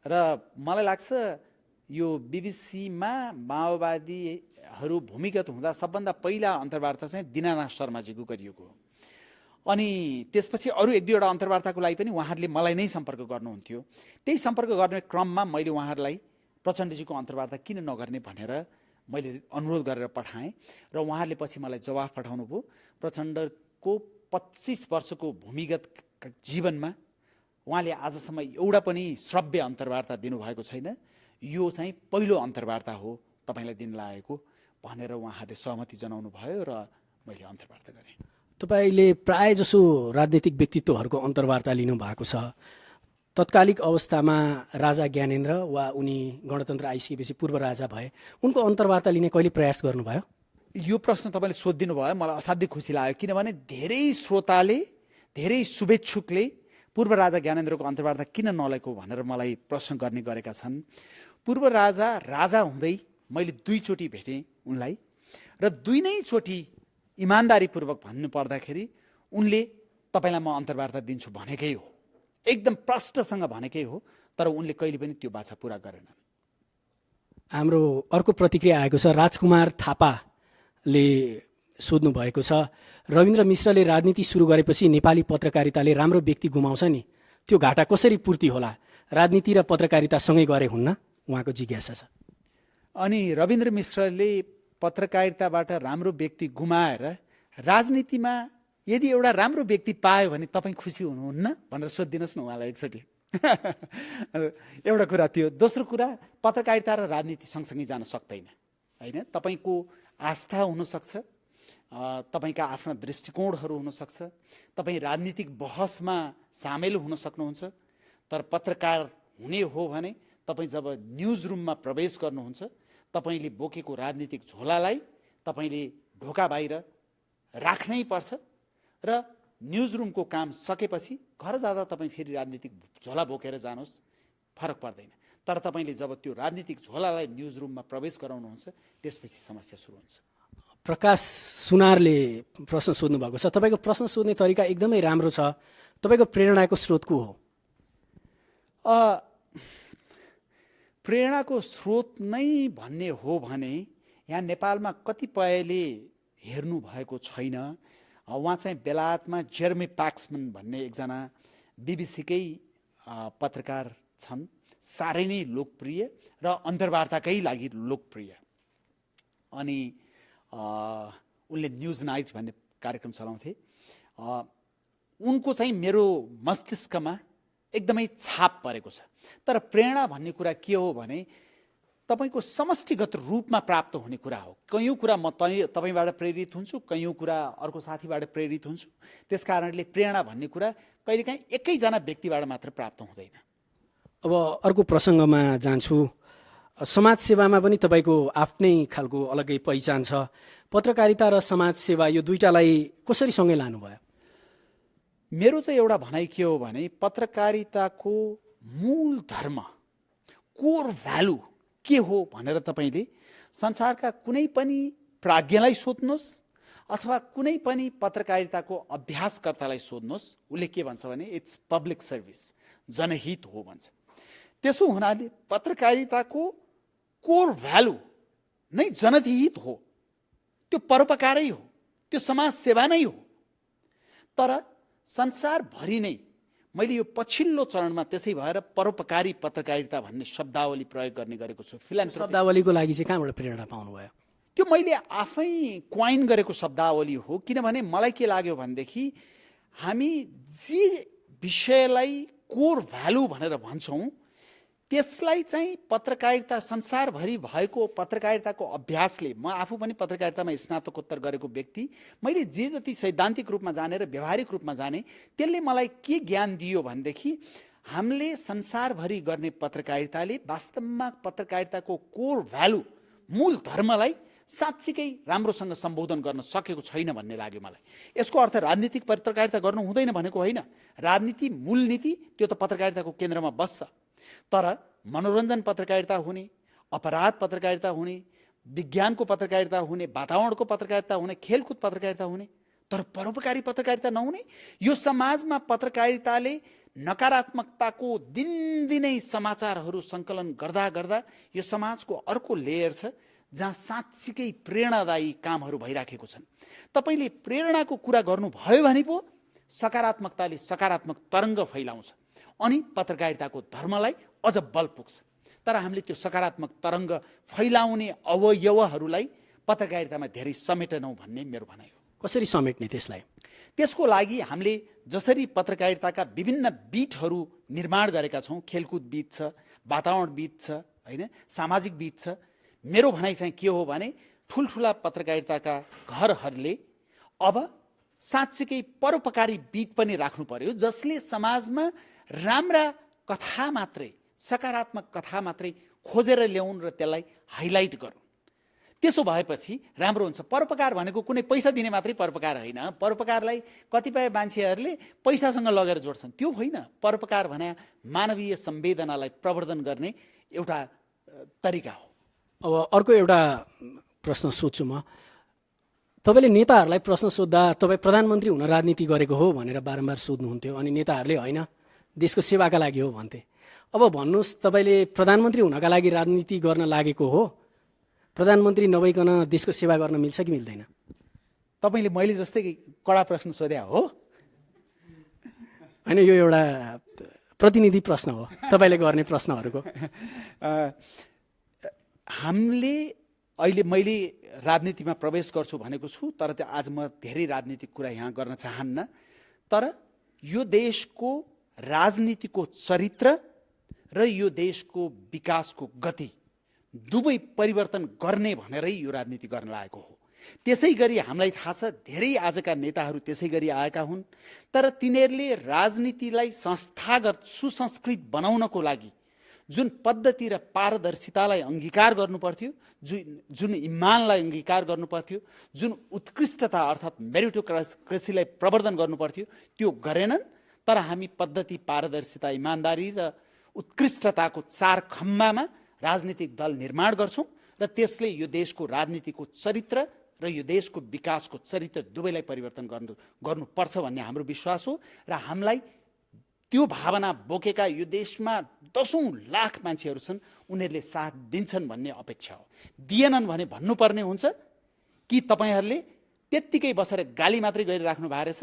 र मलाई लाग्छ यो बिबिसीमा माओवादीहरू भूमिगत हुँदा सबभन्दा पहिला अन्तर्वार्ता चाहिँ दीनानाथ शर्माजीको गरिएको हो। अनि त्यसपछि अरू एक दुईवटा अन्तर्वार्ताको लागि पनि उहाँहरूले मलाई नै सम्पर्क गर्नुहुन्थ्यो। त्यही सम्पर्क गर्ने क्रममा मैले उहाँहरूलाई प्रचण्डजीको अन्तर्वार्ता किन नगर्ने भनेर मैले अनुरोध गरेर पठाएँ र उहाँहरूले पछि मलाई जवाफ पठाउनु भयो। प्रचण्डको 25 वर्षको भूमिगत जीवनमा उहाँले आजसम्म एउटा पनि श्रव्य अन्तर्वार्ता दिनुभएको छैन, यो चाहिँ पहिलो अन्तर्वार्ता हो तपाईँलाई दिन लागेको भनेर उहाँहरूले सहमति जनाउनु भयो र मैले अन्तर्वार्ता गरेँ। तपाईँले प्राय जसो राजनीतिक व्यक्तित्वहरूको अन्तर्वार्ता लिनुभएको छ। तत्कालिक अवस्थामा राजा ज्ञानेन्द्र वा उनी गणतन्त्र आइसकेपछि पूर्व राजा भए, उनको अन्तर्वार्ता लिने कहिले प्रयास गर्नुभयो? यो प्रश्न तपाईँले सोधिदिनु भयो, मलाई असाध्यै खुसी लाग्यो। किनभने धेरै श्रोताले, धेरै शुभेच्छुकले पूर्व राजा ज्ञानेन्द्रको अन्तर्वार्ता किन नलेको भनेर मलाई प्रश्न गर्ने गरेका छन्। पूर्व राजा हुँदै मैले 2 चोटि भेटेँ उनलाई र 2 नै चोटि इमान्दारीपूर्वक भन्नु पर्दाखेरि उनले तपाईँलाई म अन्तर्वार्ता दिन्छु भनेकै हो, एकदम प्रष्टसँग भनेकै हो, तर उनले कहिले पनि त्यो बाछा पुरा गरेनन्। हाम्रो अर्को प्रतिक्रिया आएको छ। राजकुमार थापाले सोध्नु भएको छ, रविन्द्र मिश्रले राजनीति सुरु गरेपछि नेपाली पत्रकारिताले राम्रो व्यक्ति गुमाउँछ नि, त्यो घाटा कसरी पूर्ति होला? राजनीति र पत्रकारिता सँगै गरे हुन्न? उहाँको जिज्ञासा छ। अनि रविन्द्र मिश्रले पत्रकारिताबाट राम्रो व्यक्ति गुमाएर राजनीतिमा यदि एउटा राम्रो व्यक्ति पायो भने तपाईँ खुसी हुनुहुन्न भनेर सोधिदिनुहोस् न उहाँलाई एकचोटि। एउटा कुरा त्यो। दोस्रो कुरा, पत्रकारिता र राजनीति सँगसँगै जान सक्दैन, होइन? तपाईँको आस्था हुनसक्छ, तपाईँका आफ्ना दृष्टिकोणहरू हुनसक्छ, तपाईँ राजनीतिक बहसमा सामेल हुन सक्नुहुन्छ, तर पत्रकार हुने हो भने तपाईँ जब न्युज रुममा प्रवेश गर्नुहुन्छ तपाईँले बोकेको राजनीतिक झोलालाई तपाईँले ढोका बाहिर राख्नै पर्छ र न्युज रुमको काम सकेपछि घर जाँदा तपाईँ फेरि राजनीतिक झोला बोकेर जानुहोस्, फरक पर्दैन। तर तपाईँले जब त्यो राजनीतिक झोलालाई न्युज रुममा प्रवेश गराउनुहुन्छ त्यसपछि समस्या सुरु हुन्छ। प्रकाश सुनारले प्रश्न सोध्नु भएको छ। तपाईँको प्रश्न सोध्ने तरिका एकदमै राम्रो छ। तपाईँको प्रेरणाको स्रोत को हो? प्रेरणाको स्रोत नै भन्ने हो भने यहाँ नेपालमा कतिपयले हेर्नु भएको छैन। उहाँ चाहिँ बेलायतमा जेरेमी प्याक्समन भन्ने एकजना बिबिसीकै पत्रकार छन्, साह्रै नै लोकप्रिय र अन्तर्वार्ताकै लागि लोकप्रिय। अनि उनले न्युज नाइट भन्ने कार्यक्रम चलाउँथे। उनको चाहिँ मेरो मस्तिष्कमा एकदमै छाप परेको छ। तर प्रेरणा भन्ने कुरा के हो भने तपाईँको समष्टिगत रूपमा प्राप्त हुने कुरा हो। कयौँ कुरा म तपाईँबाट प्रेरित हुन्छु, कयौँ कुरा अर्को साथीबाट प्रेरित हुन्छु। त्यस कारणले प्रेरणा भन्ने कुरा कहिलेकाहीँ एकैजना व्यक्तिबाट मात्र प्राप्त हुँदैन। अब अर्को प्रसङ्गमा जान्छु। समाजसेवामा पनि तपाईँको आफ्नै खालको अलग्गै पहिचान छ। पत्रकारिता र समाजसेवा यो दुईटालाई कसरी सँगै लानुभयो? मेरो त एउटा भनाइ के हो भने पत्रकारिताको मूल धर्म, कोर भ्यालु के हो भनेर तपाईँले संसारका कुनै पनि प्राज्ञलाई सोध्नुहोस् अथवा कुनै पनि पत्रकारिताको अभ्यासकर्तालाई सोध्नुहोस्, उसले के भन्छ भने इट्स पब्लिक सर्भिस, जनहित हो भन्छ। त्यसो हुनाले पत्रकारिताको कोर भ्यालु नै जनहित हो, त्यो परोपकारै हो, त्यो समाज सेवा नै हो। तर संसारभरि नै मैले यो पछिल्लो चरणमा त्यसै भएर परोपकारी पत्रकारिता भन्ने शब्दावली प्रयोग गर्ने गरेको छु। शब्दावलीको लागि चाहिँ कहाँबाट प्रेरणा पाउनुभयो? त्यो मैले आफै क्वाइन गरेको शब्दावली हो। किनभने मलाई के लाग्यो भनेदेखि हामी जे विषयलाई कोर भ्यालु भनेर भन्छौँ त्यसलाई चाहिँ पत्रकारिता, संसारभरि भएको पत्रकारिताको अभ्यासले, म आफू पनि पत्रकारितामा स्नातकोत्तर गरेको व्यक्ति, मैले जे जति सैद्धान्तिक रूपमा जाने र व्यवहारिक रूपमा जाने त्यसले मलाई के ज्ञान दियो भनेदेखि हामीले संसारभरि गर्ने पत्रकारिताले वास्तवमा पत्रकारिताको कोर भ्यालु, मूल धर्मलाई साँच्चीकै राम्रोसँग सम्बोधन गर्न सकेको छैन भन्ने लाग्यो मलाई। यसको अर्थ राजनीतिक पत्रकारिता गर्नु हुँदैन भनेको होइन। राजनीति, मूलनीति त्यो त पत्रकारिताको केन्द्रमा बस्छ। तर मनोरञ्जन पत्रकारिता हुने, अपराध पत्रकारिता हुने, विज्ञानको पत्रकारिता हुने, वातावरणको पत्रकारिता हुने, खेलकुद पत्रकारिता हुने, तर परोपकारी पत्रकारिता नहुने, यो समाजमा पत्रकारिताले नकारात्मकताको दिनदिनै समाचारहरू सङ्कलन गर्दा गर्दा यो समाजको अर्को लेयर छ जहाँ साँच्चीकै प्रेरणादायी कामहरू भइराखेको छन्। तपाईँले प्रेरणाको कुरा गर्नुभयो भने पो सकारात्मकताले सकारात्मक तरङ्ग फैलाउँछ अनि पत्रकारिताको धर्मलाई अझ बल पुग्छ। तर हामीले त्यो सकारात्मक तरङ्ग फैलाउने अवयवहरूलाई पत्रकारितामा धेरै समेटेनौँ भन्ने मेरो भनाइ हो। कसरी समेट्ने त्यसलाई? त्यसको लागि हामीले जसरी पत्रकारिताका विभिन्न बिटहरू निर्माण गरेका छौँ, खेलकुद बिट छ, वातावरण बिट छ, होइन, सामाजिक बिट छ। मेरो भनाइ चाहिँ के हो भने ठुल्ठुला पत्रकारिताका घरहरूले अब साँच्चीकै परोपकारी बिट पनि राख्नु पर्यो, जसले समाजमा राम्रा कथा मात्रै, सकारात्मक कथा मात्रै खोजेर ल्याउन् र त्यसलाई हाइलाइट गरून्। त्यसो भएपछि राम्रो हुन्छ। परोपकार भनेको कुनै पैसा दिने मात्रै परोपकार होइन। परोपकारलाई कतिपय मान्छेहरूले पैसासँग लगेर जोड्छन्, त्यो होइन। परोपकार भने मानवीय संवेदनालाई प्रवर्धन गर्ने एउटा तरिका हो। अब अर्को एउटा प्रश्न सोध्छु म। तपाईँले नेताहरूलाई प्रश्न सोद्धा तपाईँ प्रधानमन्त्री हुन राजनीति गरेको हो भनेर बारम्बार सोध्नुहुन्थ्यो अनि नेताहरूले होइन देशको सेवाका लागि हो भन्थे। अब भन्नुहोस् तपाईँले प्रधानमन्त्री हुनका लागि राजनीति गर्न लागेको हो, प्रधानमन्त्री नभइकन देशको सेवा गर्न मिल्छ कि मिल्दैन? तपाईँले मैले जस्तै कडा प्रश्न सोध्या हो? होइन, यो एउटा प्रतिनिधि प्रश्न हो तपाईँले गर्ने प्रश्नहरूको। हामीले अहिले मैले राजनीतिमा प्रवेश गर्छु भनेको छु, तर आज म धेरै राजनीतिक कुरा यहाँ गर्न चाहन्न। तर यो देशको राजनीतिको चरित्र र यो देशको विकासको गति दुवै परिवर्तन गर्ने भनेरै यो राजनीति गर्न लागेको हो। त्यसै गरी हामीलाई थाहा छ धेरै आजका नेताहरू त्यसै गरी आएका हुन्, तर तिनीहरूले राजनीतिलाई संस्थागत सुसंस्कृत बनाउनको लागि जुन पद्धति र पारदर्शितालाई अङ्गीकार गर्नुपर्थ्यो, जुन इमानलाई अङ्गीकार गर्नुपर्थ्यो, जुन उत्कृष्टता अर्थात् मेरिटोक्रेसीलाई प्रवर्धन गर्नुपर्थ्यो त्यो गरेनन्। तर हामी पद्धति, पारदर्शिता, इमान्दारी र उत्कृष्टताको चार खम्बामा राजनीतिक दल निर्माण गर्छौँ र त्यसले यो देशको राजनीतिको चरित्र र यो देशको विकासको चरित्र दुवैलाई परिवर्तन गर्नुपर्छ भन्ने हाम्रो विश्वास हो। र हामीलाई त्यो भावना बोकेका यो देशमा दशौं लाख मान्छेहरू छन्, उनीहरूले साथ दिन्छन् भन्ने अपेक्षा हो। दिएनन् भने भन्नुपर्ने हुन्छ कि तपाईँहरूले त्यत्तिकै बसेर गाली मात्रै गरिराख्नु भएको रहेछ,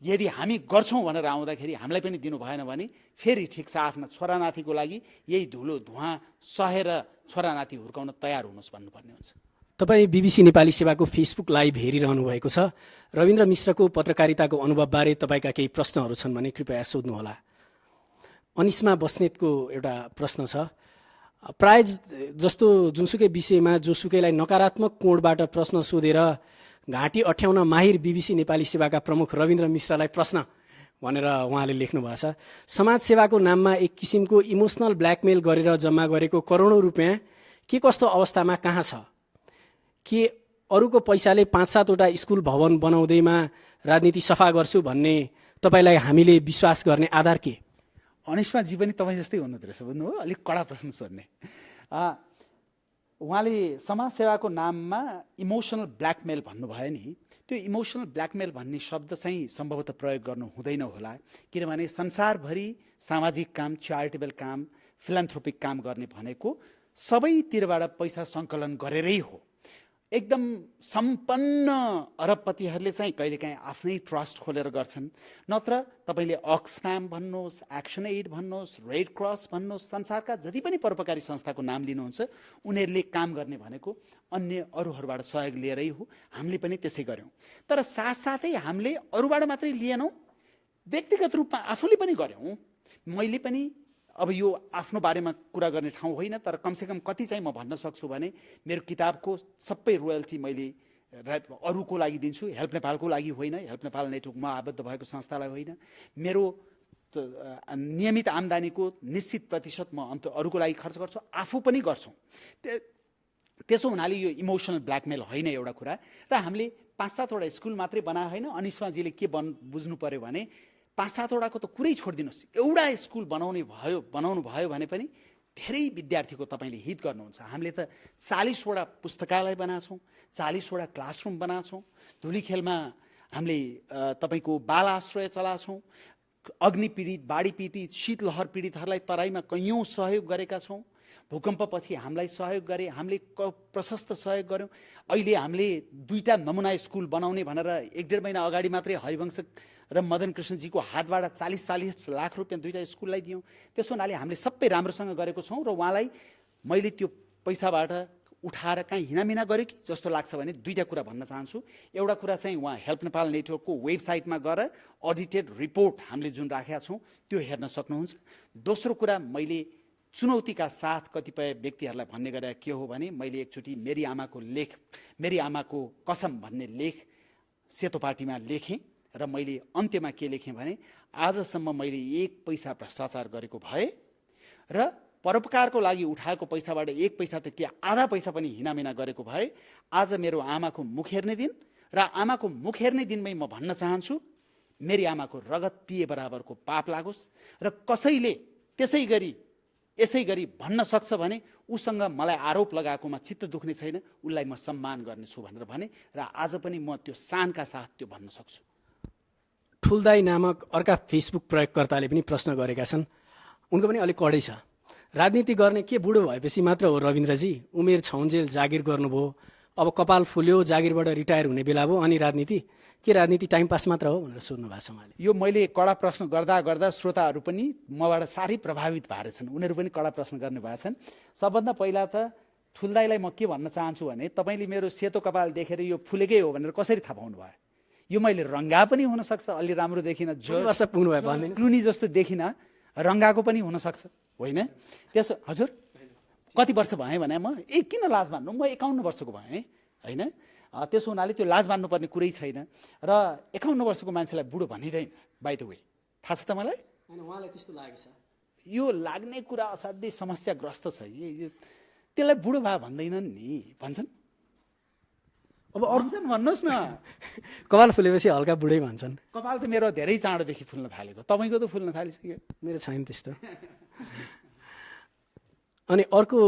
यदि हामी गर्छौँ भनेर आउँदाखेरि हामीलाई पनि दिनु भएन भने फेरि ठिक छ, आफ्ना छोरानातिको लागि यही धुलो धुवाँ सहेर छोरानाति हुर्काउन तयार हुनुहोस् भन्नुपर्ने हुन्छ। तपाईँ बीबीसी नेपाली सेवाको फेसबुक लाइभ हेरिरहनु भएको छ। रविन्द्र मिश्रको पत्रकारिताको अनुभवबारे तपाईँका केही प्रश्नहरू छन् भने कृपया सोध्नुहोला। अनिस्मा बस्नेतको एउटा प्रश्न छ। प्राय जस्तो जुनसुकै विषयमा जोसुकैलाई नकारात्मक कोणबाट प्रश्न सोधेर घाँटी अठ्याउन माहिर बीबीसी नेपाली सेवाका प्रमुख रविन्द्र मिश्रलाई प्रश्न भनेर उहाँले लेख्नु भएको छ। समाज सेवाको नाममा एक किसिमको इमोसनल ब्ल्याकमेल गरेर जम्मा गरेको करोडौँ रुपियाँ के कस्तो अवस्थामा कहाँ छ? के अरूको पैसाले 5-7वटा स्कुल भवन बनाउँदैमा राजनीति सफा गर्छु भन्ने तपाईँलाई हामीले विश्वास गर्ने आधार के? अनिस्माजी पनि तपाईँ जस्तै हुनुहुँदो रहेछ, बुझ्नुभयो? अलिक कडा प्रश्न सोध्ने। उहाँले समाज सेवाको नाममा इमोसनल ब्ल्याकमेल भन्नुभयो नि, त्यो इमोसनल ब्ल्याकमेल भन्ने शब्द चाहिँ सम्भवतः प्रयोग गर्नु हुँदैन होला, किनभने संसारभरि सामाजिक काम, च्यारिटेबल काम, फिलान्थ्रोपिक काम गर्ने भनेको सबैतिरबाट पैसा सङ्कलन गरेरै हो। एकदम सम्पन्न अरबपतिहरूले चाहिँ कहिलेकाहीँ आफ्नै ट्रस्ट खोलेर गर्छन्, नत्र तपाईँले अक्सफाम भन्नुहोस्, एक्सन एड भन्नुहोस्, रेड क्रस भन्नुहोस्, संसारका जति पनि परोपकारी संस्थाको नाम लिनुहुन्छ, उनीहरूले काम गर्ने भनेको अन्य अरूहरूबाट सहयोग लिएरै हो। हामीले पनि त्यसै गऱ्यौँ। तर साथसाथै हामीले अरूबाट मात्रै लिएनौँ, व्यक्तिगत रूपमा आफूले पनि गऱ्यौँ। मैले पनि अब यो आफ्नो बारेमा कुरा गर्ने ठाउँ होइन, तर कमसेकम कति चाहिँ म भन्न सक्छु भने मेरो किताबको सबै रोयल्टी मैले अरूको लागि दिन्छु, हेल्प नेपालको लागि होइन, हेल्प नेपाल नेटवर्कमा आबद्ध भएको संस्थालाई होइन। मेरो नियमित आम्दानीको निश्चित प्रतिशत म अरूको लागि खर्च गर्छु, आफू पनि गर्छौँ। त्यसो हुनाले यो इमोसनल ब्ल्याकमेल होइन एउटा कुरा। र हामीले 5-7वटा स्कुल मात्रै बनाए होइन। अनिस्माजीले के बुझ्नु पर्यो भने 5-7वटाको त कुरै छोडिदिनुहोस्, एउटा स्कुल बनाउनु भयो भने पनि धेरै विद्यार्थीको तपाईँले हित गर्नुहुन्छ। हामीले त 40वटा पुस्तकालय बनाएको छौँ, 40वटा क्लासरुम बनाएको छौँ, धुलीखेलमा हामीले तपाईँको बाल आश्रय चलाएको छौँ, अग्नि पीडित, बाढी पीडित, शीतलहर पीडितहरूलाई तराईमा कैयौँ सहयोग गरेका छौँ। भूकम्पपछि हामीलाई सहयोग गरे, हामीले प्रशस्त सहयोग गऱ्यौँ। अहिले हामीले 2टा नमुना स्कुल बनाउने भनेर 1-1.5 महिना अगाडि मात्रै हरिवंश र मदन कृष्णजीको हातबाट 40-40 लाख रुपियाँ 2टा स्कुललाई दियौँ। त्यसो हुनाले हामीले सबै राम्रोसँग गरेको छौँ। र उहाँलाई मैले त्यो पैसाबाट उठाएर कहीँ हिनामिना गरेँ कि जस्तो लाग्छ भने 2टा कुरा भन्न चाहन्छु। एउटा कुरा चाहिँ उहाँ हेल्प नेपाल नेटवर्कको वेबसाइटमा गएर अडिटेड रिपोर्ट हामीले जुन राखेका छौँ त्यो हेर्न सक्नुहुन्छ। दोस्रो कुरा, मैले चुनौतीका साथ कतिपय व्यक्तिहरूलाई भन्ने गरेर के हो भने मैले एकचोटि मेरी आमाको कसम भन्ने लेख सेतो पार्टीमा लेखेँ र मैले अन्त्यमा के लेखेँ भने आजसम्म मैले 1 पैसा भ्रष्टाचार गरेको भए र परोपकारको लागि उठाएको पैसाबाट 1 पैसा त के आधा पैसा पनि हिनामिना गरेको भए आज मेरो आमाको मुख हेर्ने दिन र आमाको मुख हेर्ने दिनमै म भन्न चाहन्छु मेरी आमाको रगत पिए बराबरको पाप लागोस् र कसैले त्यसै गरी यसै गरी भन्न सक्छ भने उसँग मलाई आरोप लगाएकोमा चित्त दुख्ने छैन, उसलाई म सम्मान गर्नेछु भनेर भने र आज पनि म त्यो शानका साथ त्यो भन्न सक्छु। ठुलदाई नामक अर्का फेसबुक प्रयोगकर्ताले पनि प्रश्न गरेका छन्, उनको पनि अलिक कडै छ। राजनीति गर्ने के बुढो भएपछि मात्र हो रविन्द्रजी? उमेर छौन्जेल जागिर गर्नुभयो, अब कपाल फुल्यो, जागिरबाट रिटायर हुने बेला भयो, अनि राजनीति के राजनीति टाइम पास मात्र हो भनेर सोध्नु भएको छ उहाँले। यो मैले कडा प्रश्न गर्दा गर्दा श्रोताहरू पनि मबाट साह्रै प्रभावित भएर छन्, उनीहरू पनि कडा प्रश्न गर्ने भएका छन्। सबभन्दा पहिला त ठुलदाईलाई म के भन्न चाहन्छु भने तपाईँले मेरो सेतो कपाल देखेर यो फुलेकै हो भनेर कसरी थाहा पाउनु भयो? यो मैले रङ्गा पनि हुनसक्छ, अलि राम्रो देखिन, वर्ष पुग्नु भयो भन्दैन, क्लुनी जस्तो देखिन, रङ्गाको पनि हुनसक्छ होइन? त्यसो हजुर कति वर्ष भएँ भने म किन लाज मान्नु, म 51 वर्षको भएँ होइन? त्यसो हुनाले त्यो लाज मान्नुपर्ने कुरै छैन र 51 वर्षको मान्छेलाई बुढो भनिँदैन। बाइ द वे थाहा छ त मलाई? उहाँलाई त्यस्तो लागेछ। यो लाग्ने कुरा असाध्यै समस्याग्रस्त छ। त्यसलाई बुढो भए भन्दैनन् नि, भन्छन्। अब भन्छन्, भन्नुहोस् न। कपाल फुलेपछि हल्का बुढै भन्छन्। कपाल त मेरो धेरै चाँडोदेखि फुल्न थालेको, तपाईँको त फुल्न थालिसक्यो। मेरो छैन त्यस्तो। अनि अर्को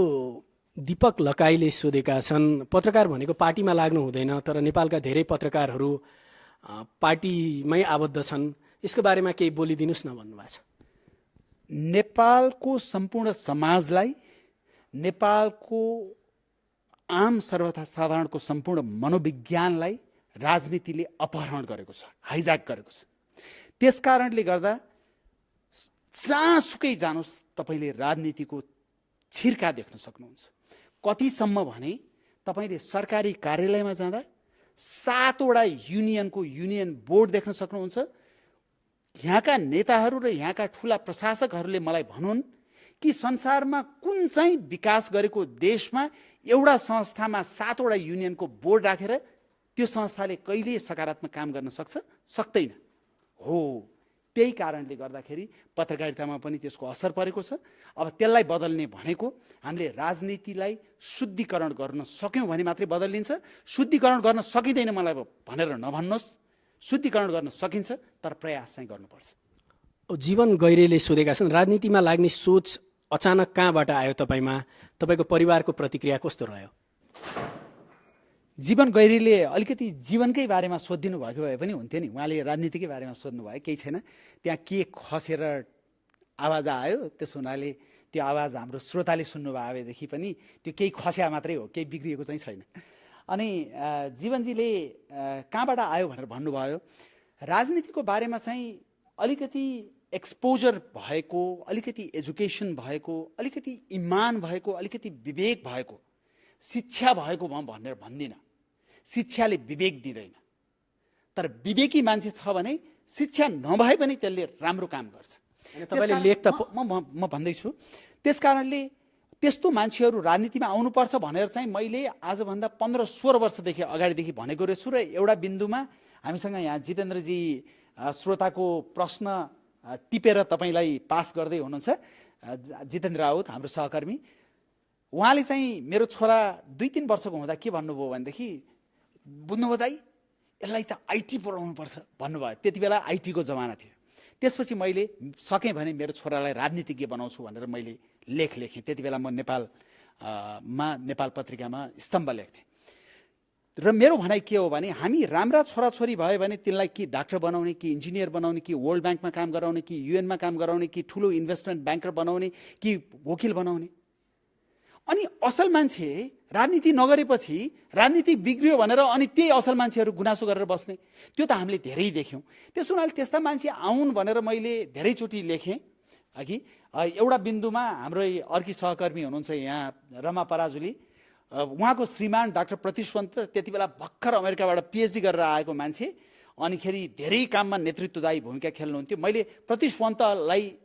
दीपक लकाईले सोधेका छन्, पत्रकार भनेको पार्टीमा लाग्नु हुँदैन, तर नेपालका धेरै पत्रकारहरू पार्टीमै आबद्ध छन्, यसको बारेमा केही बोलिदिनुहोस् न भन्नुभएको छ। नेपालको सम्पूर्ण समाजलाई, नेपालको आम सर्वसाधारणको सम्पूर्ण मनोविज्ञानलाई राजनीतिले अपहरण गरेको छ, हाइज्याक गरेको छ। त्यस कारणले गर्दा जहाँसुकै जानुहोस् तपाईँले राजनीतिको छिर्का देख्न सक्नुहुन्छ। कतिसम्म भने तपाईँले सरकारी कार्यालयमा जाँदा 7वटा युनियनको युनियन बोर्ड देख्न सक्नुहुन्छ। यहाँका नेताहरू र यहाँका ठुला प्रशासकहरूले मलाई भनुन् कि संसारमा कुन चाहिँ विकास गरेको देशमा एउटा संस्थामा 7वटा युनियनको बोर्ड राखेर त्यो संस्थाले कहिले सकारात्मक काम गर्न सक्छ? सक्दैन। हो, त्यही कारणले गर्दाखेरि पत्रकारितामा पनि त्यसको असर परेको छ। अब त्यसलाई बदल्ने भनेको हामीले राजनीतिलाई शुद्धिकरण गर्न सक्यौँ भने मात्रै बदलिन्छ। शुद्धिकरण गर्न सकिँदैन मलाई भनेर नभन्नुहोस्, शुद्धिकरण गर्न सकिन्छ, तर प्रयास चाहिँ गर्नुपर्छ। जीवन गैरेले सोधेका छन्, राजनीतिमा लाग्ने सोच अचानक कहाँबाट आयो तपाईँमा? तपाईँको परिवारको प्रतिक्रिया कस्तो रह्यो? जीवन गैरीले अलिकति जीवनकै बारेमा सोधिदिनु भएको भए पनि हुन्थ्यो नि, उहाँले राजनीतिकै बारेमा सोध्नु भयो, केही छैन। त्यहाँ के खसेर आवाज आयो, त्यस हुनाले त्यो आवाज हाम्रो श्रोताले सुन्नुभयो भएदेखि पनि त्यो केही खस्या मात्रै हो, केही बिग्रिएको चाहिँ छैन। अनि जीवनजीले कहाँबाट आयो भनेर भन्नुभयो। राजनीतिको बारेमा चाहिँ अलिकति एक्सपोजर भएको, अलिकति एजुकेसन भएको, अलिकति इमान भएको, अलिकति विवेक भएको, शिक्षा भएको म भनेर भन्दिनँ। शिक्षाले विवेक दिँदैन, तर विवेकी मान्छे छ भने शिक्षा नभए पनि त्यसले राम्रो काम गर्छ। तपाईँले लेख त म भन्दैछु। त्यस कारणले त्यस्तो मान्छेहरू राजनीतिमा आउनुपर्छ भनेर चाहिँ मैले आजभन्दा 15-16 वर्षदेखि अगाडिदेखि भनेको रहेछु। र एउटा बिन्दुमा हामीसँग यहाँ जितेन्द्रजी श्रोताको प्रश्न टिपेर तपाईँलाई पास गर्दै हुनुहुन्छ, जितेन्द्र राउत हाम्रो सहकर्मी। उहाँले चाहिँ मेरो छोरा 2-3 वर्षको हुँदा के भन्नुभयो भनेदेखि, बुझ्नुभयो दाइ, यसलाई त आइटी पढाउनुपर्छ भन्नुभयो। त्यति बेला आइटीको जमाना थियो। त्यसपछि मैले सकेँ भने मेरो छोरालाई राजनीतिज्ञ बनाउँछु भनेर मैले लेख लेखेँ। त्यति बेला म नेपाल पत्रिकामा स्तम्भ लेख्थेँ। र मेरो भनाइ के हो भने, हामी राम्रा छोराछोरी भयो भने तिनलाई कि डाक्टर बनाउने, कि इन्जिनियर बनाउने, कि वर्ल्ड ब्याङ्कमा काम गराउने, कि युएनमा काम गराउने, कि ठुलो इन्भेस्टमेन्ट ब्याङ्कर बनाउने, कि वकिल बनाउने। अनि असल मान्छे राजनीति नगरेपछि राजनीति बिग्रियो भनेर अनि त्यही असल मान्छेहरू गुनासो गरेर बस्ने, त्यो त हामीले धेरै देख्यौँ। त्यसो हुनाले त्यस्ता मान्छे आउन् भनेर मैले धेरैचोटि लेखेँ। अघि एउटा बिन्दुमा हाम्रो अर्की सहकर्मी हुनुहुन्छ यहाँ, रमा पराजुली, उहाँको श्रीमान डाक्टर प्रतिष्वन्त त्यति बेला भर्खर अमेरिकाबाट पिएचडी गरेर आएको मान्छे, अनिखेरि धेरै काममा नेतृत्वदायी भूमिका खेल्नुहुन्थ्यो। मैले प्रतिष्वन्तलाई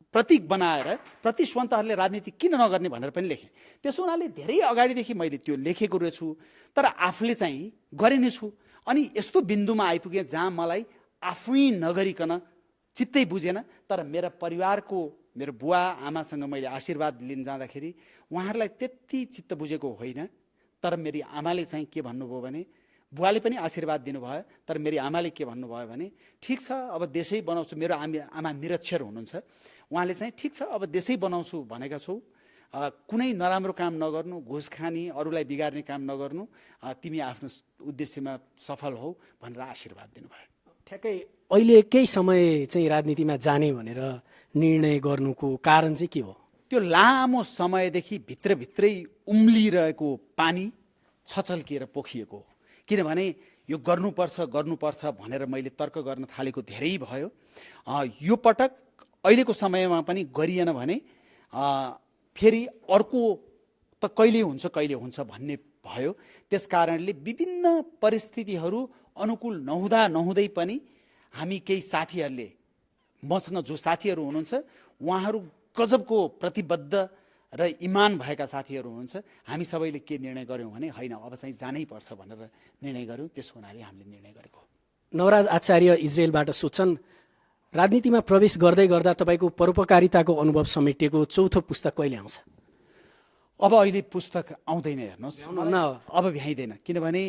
प्रतीक बनाएर प्रतिष्वन्तहरूले राजनीति किन नगर्ने भनेर पनि लेखेँ। त्यसो हुनाले धेरै अगाडिदेखि मैले त्यो लेखेको रहेछु, तर आफूले चाहिँ गरिने छु। अनि यस्तो बिन्दुमा आइपुगेँ जहाँ मलाई आफै नगरिकन चित्तै बुझेन। तर मेरा परिवारको, मेरो बुवा आमासँग मैले आशीर्वाद लिन जाँदाखेरि उहाँहरूलाई त्यति चित्त बुझेको होइन। तर मेरी आमाले चाहिँ के भन्नुभयो भने, बुवाले पनि आशीर्वाद दिनुभयो, तर मेरी आमाले के भन्नुभयो भने ठिक छ अब देशै बनाउँछु। मेरो आमा निरक्षर हुनुहुन्छ, उहाँले चाहिँ ठिक छ अब देशै बनाउँछु भनेका छौ, कुनै नराम्रो काम नगर्नु, घुस खाने, अरूलाई बिगार्ने काम नगर्नु, तिमी आफ्नो उद्देश्यमा सफल हौ भनेर आशीर्वाद दिनुभयो। ठ्याक्कै अहिले केही समय चाहिँ राजनीतिमा जाने भनेर निर्णय गर्नुको कारण चाहिँ के हो? त्यो लामो समयदेखि भित्रभित्रै उम्लिरहेको पानी छचल्किएर पोखिएको हो। किनभने यो गर्नुपर्छ भनेर मैले तर्क गर्न थालेको धेरै भयो। यो पटक अहिलेको समयमा पनि गरिएन भने फेरि अर्को त कहिले हुन्छ भन्ने भयो। त्यस कारणले विभिन्न परिस्थितिहरू अनुकूल नहुँदै पनि हामी केही साथीहरूले, मसँग जो साथीहरू हुनुहुन्छ उहाँहरू गजबको प्रतिबद्ध र इमान भएका साथीहरू हुनुहुन्छ, हामी सबैले के निर्णय गर्यौँ भने होइन अब चाहिँ जानै पर्छ भनेर निर्णय गर्यौँ। त्यस हुनाले हामीले निर्णय गरेको। नवराज आचार्य इजरायलबाट सोध्छन्, राजनीतिमा प्रवेश गर्दै गर्दा तपाईँको परोपकारिताको अनुभव समेटिएको चौथो पुस्तक कहिले आउँछ? अब अहिले पुस्तक आउँदैन, हेर्नुहोस् अब भ्याइँदैन। किनभने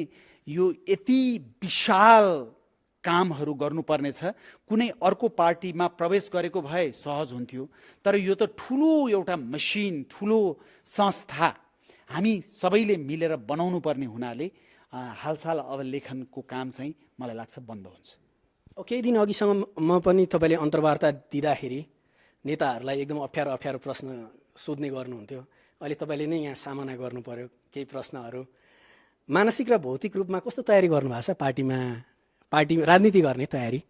यो यति विशाल कामहरू गर्नुपर्नेछ। कुनै अर्को पार्टीमा प्रवेश गरेको भए सहज हुन्थ्यो, तर यो त ठुलो एउटा मसिन, ठुलो संस्था हामी सबैले मिलेर बनाउनु पर्ने हुनाले हालसाल अब लेखनको काम चाहिँ मलाई लाग्छ बन्द हुन्छ। केही दिन अघिसम्म पनि तपाईँले अन्तर्वार्ता दिँदाखेरि नेताहरूलाई एकदम अप्ठ्यारो प्रश्न सोध्ने गर्नुहुन्थ्यो। अहिले तपाईँले नै यहाँ सामना गर्नु पर्यो केही प्रश्नहरू। मानसिक र भौतिक रूपमा कस्तो तयारी गर्नुभएको छ पार्टी राजनीति गर्ने तयारी?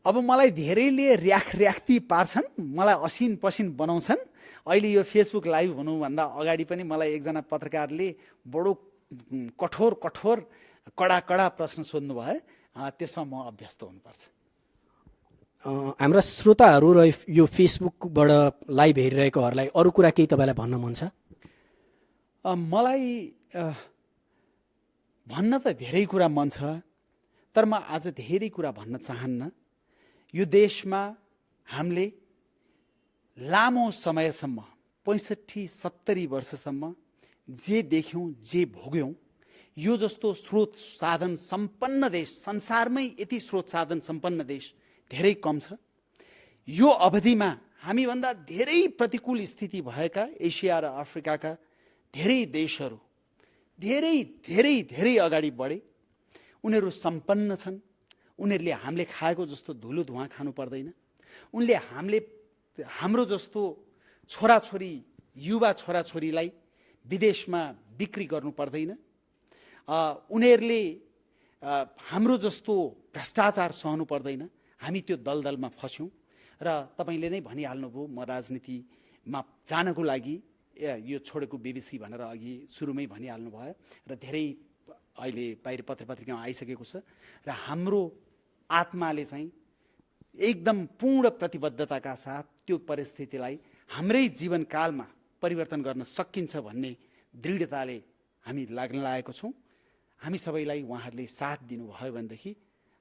अब मलाई धेरैले र्याखती पार्छन्, मलाई असिन पसिन बनाउँछन्। अहिले यो फेसबुक लाइभ हुनुभन्दा अगाडि पनि मलाई एकजना पत्रकारले बडो कठोर कडा प्रश्न सोध्नुभयो। त्यसमा म अभ्यस्त हुनुपर्छ। हाम्रा श्रोताहरू र यो फेसबुकबाट लाइभ हेरिरहेकोहरूलाई अरू कुरा केही तपाईँलाई भन्न मन छ? मलाई भन्न त धेरै कुरा मन छ, तर म आज धेरै कुरा भन्न चाहन्न। यो देशमा हामीले लामो समयसम्म 65-70 वर्षसम्म जे देख्यौँ, जे भोग्यौँ, यो जस्तो स्रोत साधन सम्पन्न देश, संसारमै यति स्रोत साधन सम्पन्न देश धेरै कम छ। यो अवधिमा हामीभन्दा धेरै प्रतिकूल स्थिति भएका एसिया र अफ्रिकाका धेरै देशहरू धेरै अगाडि बढे। उनीहरू सम्पन्न छन्, उनीहरूले हामीले खाएको जस्तो धुलो धुवाँ खानु पर्दैन। उनले हाम्रो जस्तो छोराछोरी, युवा छोराछोरीलाई विदेशमा बिक्री गर्नु पर्दैन। उनीहरूले हाम्रो जस्तो भ्रष्टाचार सहनु पर्दैन। हामी त्यो दलदलमा फस्यौँ र तपाईँले नै भनिहाल्नुभयो, म राजनीतिमा जानको लागि यो छोडेको बीबीसी भनेर अघि सुरुमै भनिहाल्नु भयो र धेरै अहिले बाहिर पत्रपत्रिकामा आइसकेको छ। र हाम्रो आत्माले चाहिँ एकदम पूर्ण प्रतिबद्धताका साथ त्यो परिस्थितिलाई हाम्रै जीवनकालमा परिवर्तन गर्न सकिन्छ भन्ने दृढताले हामी लाग्न लागेको छौँ। हामी सबैलाई उहाँहरूले साथ दिनुभयो भनेदेखि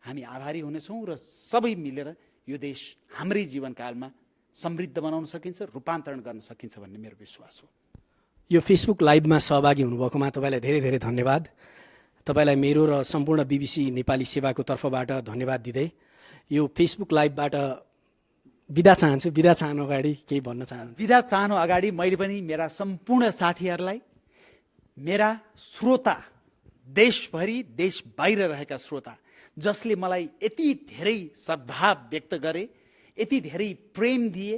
हामी आभारी हुनेछौँ र सबै मिलेर यो देश हाम्रै जीवनकालमा समृद्ध बनाउन सकिन्छ, रूपान्तरण गर्न सकिन्छ भन्ने मेरो विश्वास हो। यो फेसबुक लाइभमा सहभागी हुनुभएकोमा तपाईँलाई धेरै धन्यवाद। तपाईँलाई मेरो र सम्पूर्ण बीबीसी नेपाली सेवाको तर्फबाट धन्यवाद दिँदै यो फेसबुक लाइभबाट बिदा चाहन्छु। बिदा चाहनु अगाडि केही भन्न चाहन्छु? बिदा चाहनु अगाडि मैले पनि मेरा सम्पूर्ण साथीहरूलाई, मेरा श्रोता, देशभरि देश बाहिर रहेका श्रोता जसले मलाई यति धेरै सद्भाव व्यक्त गरे, यति धेरै प्रेम दिए,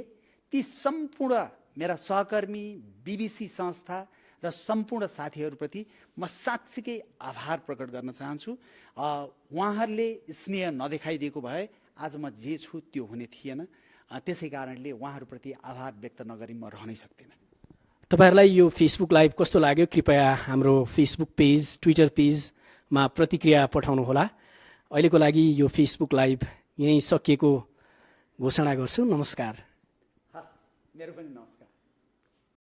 ती सम्पूर्ण मेरा सहकर्मी, बीबीसी संस्था र सम्पूर्ण साथीहरूप्रति म साँच्चीकै आभार प्रकट गर्न चाहन्छु। उहाँहरूले स्नेह नदेखाइदिएको भए आज म जे छु त्यो हुने थिएन। त्यसै कारणले उहाँहरूप्रति आभार व्यक्त नगरी म रहनै सक्दिनँ। तपाईँहरूलाई यो फेसबुक लाइभ कस्तो लाग्यो कृपया हाम्रो फेसबुक पेज, ट्विटर पेजमा प्रतिक्रिया पठाउनुहोला। अहिलेको लागि यो फेसबुक लाइभ यहीँ सकिएको घोषणा गर्छु। नमस्कार। मेरो पनि नमस्कार।